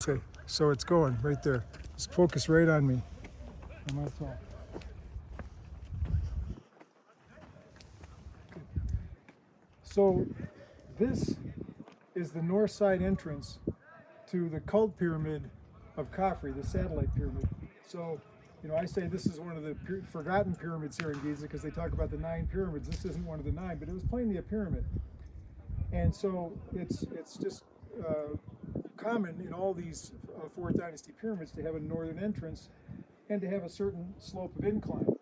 Okay, so it's going right there. Just focus right on me. On my phone. So this is the north side entrance to the cult pyramid of Khafre, the satellite pyramid. So, I say this is one of the forgotten pyramids here in Giza because they talk about the 9 pyramids. This isn't one of the 9, but it was plainly a pyramid. And so it's just common in all these 4th dynasty pyramids to have a northern entrance and to have a certain slope of incline.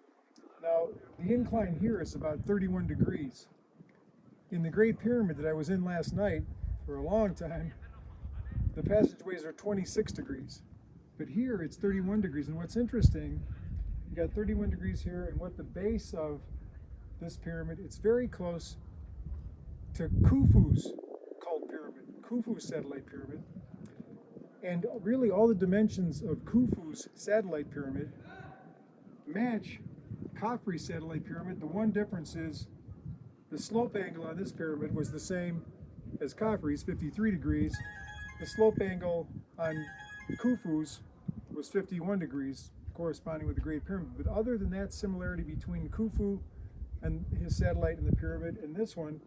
Now, the incline here is about 31 degrees. In the Great Pyramid that I was in last night for a long time, the passageways are 26 degrees. But here it's 31 degrees. And what's interesting, you got 31 degrees here, and what the base of this pyramid, it's very close to Khufu's cult pyramid, Khufu's satellite pyramid. And really all the dimensions of Khufu's satellite pyramid match Khafre's satellite pyramid. The one difference is the slope angle on this pyramid was the same as Khafre's, 53 degrees. The slope angle on Khufu's was 51 degrees, corresponding with the Great Pyramid. But other than that similarity between Khufu and his satellite and the pyramid and this one,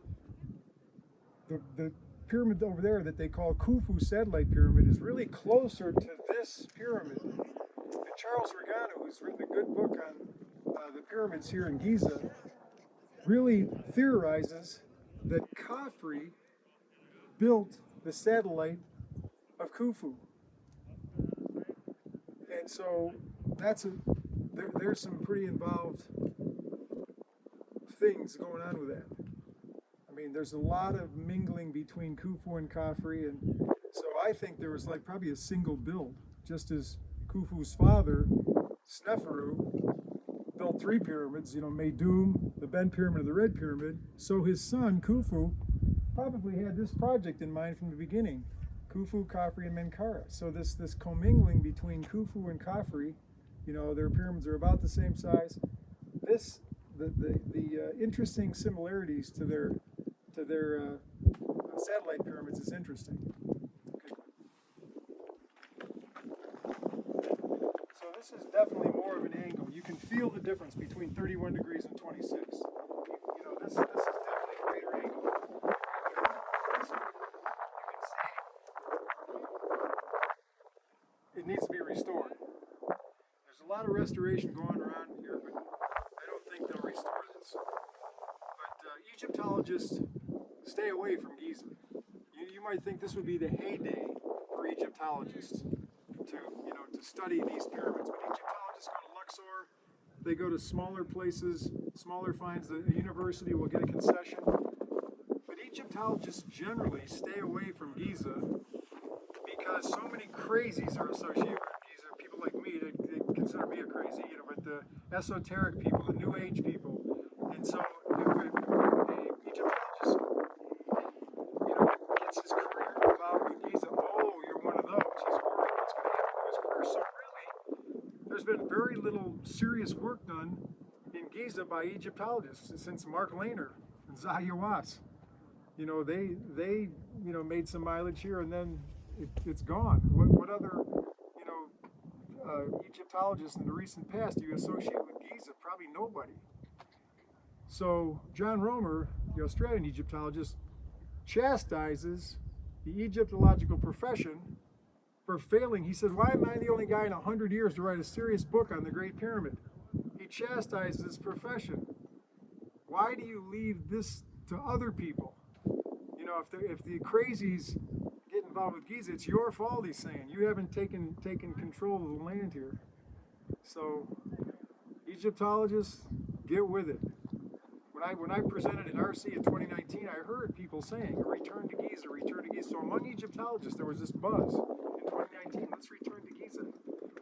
the pyramid over there that they call Khufu's satellite pyramid is really closer to this pyramid. And Charles Regano, who's written a good book on the pyramids here in Giza, really theorizes that Khafre built the satellite of Khufu. And so there's some pretty involved things going on with that. I mean, there's a lot of mingling between Khufu and Khafre, and so I think there was probably a single build, just as Khufu's father, Sneferu, built 3 pyramids, Meidum, the Ben Pyramid, and the Red Pyramid. So his son, Khufu, probably had this project in mind from the beginning. Khufu, Khafre, and Menkaure. So this commingling between Khufu and Khafre, their pyramids are about the same size. The interesting similarities to their satellite pyramids is interesting. So this is definitely more of an angle. You can feel the difference between 31 degrees and 26. This is definitely a greater angle. It needs to be restored. There's a lot of restoration going around here, but I don't think they'll restore this. But Egyptologists stay away from Giza. You might think this would be the heyday for Egyptologists to study these pyramids, but Egyptologists go to Luxor, they go to smaller places, smaller finds. The university will get a concession. But Egyptologists generally stay away from Giza because so many crazies are associated with Giza. People like me, they consider me a crazy, but the esoteric people, the New Age people. And so if a Egyptologist, gets his career involved with Giza, you're one of those. He's worried what's going to happen to his career. So really, there's been very little serious work done in Giza by Egyptologists since Mark Lehner and Zahi Hawass. They made some mileage here and then it's gone. What other Egyptologists in the recent past do you associate with Giza? Probably nobody. So John Romer, the Australian Egyptologist, chastises the Egyptological profession for failing. He said, why am I the only guy in 100 years to write a serious book on the Great Pyramid? He chastises his profession. Why do you leave this to other people? If the crazies get involved with Giza, it's your fault, he's saying. You haven't taken control of the land here. So Egyptologists, get with it. When I presented at RC in 2019, I heard people saying, return to Giza, return to Giza. So among Egyptologists, there was this buzz in 2019, let's return to Giza.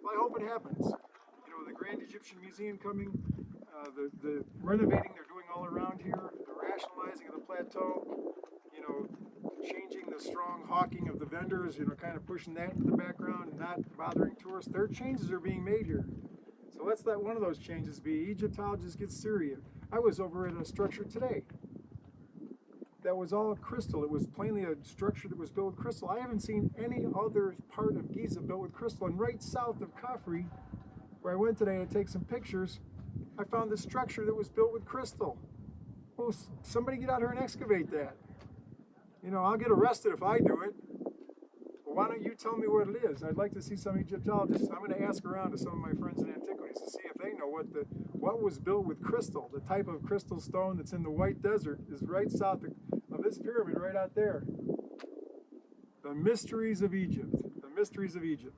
Well, I hope it happens. The Grand Egyptian Museum coming, the renovating they're doing all around here, the rationalizing of the plateau, changing the strong hawking of the vendors, kind of pushing that into the background and not bothering tourists. Their changes are being made here. So let's let one of those changes be Egyptologists get serious. I was over at a structure today that was all crystal. It was plainly a structure that was built with crystal. I haven't seen any other part of Giza built with crystal. And right south of Khafre, where I went today to take some pictures, I found this structure that was built with crystal. Well, somebody get out here and excavate that. You know, I'll get arrested if I do it. Well, why don't you tell me what it is? I'd like to see some Egyptologists. I'm going to ask around to some of my friends in antiquities to see if they know what was built with crystal. The type of crystal stone that's in the White Desert is right south of this pyramid right out there. The mysteries of Egypt. The mysteries of Egypt.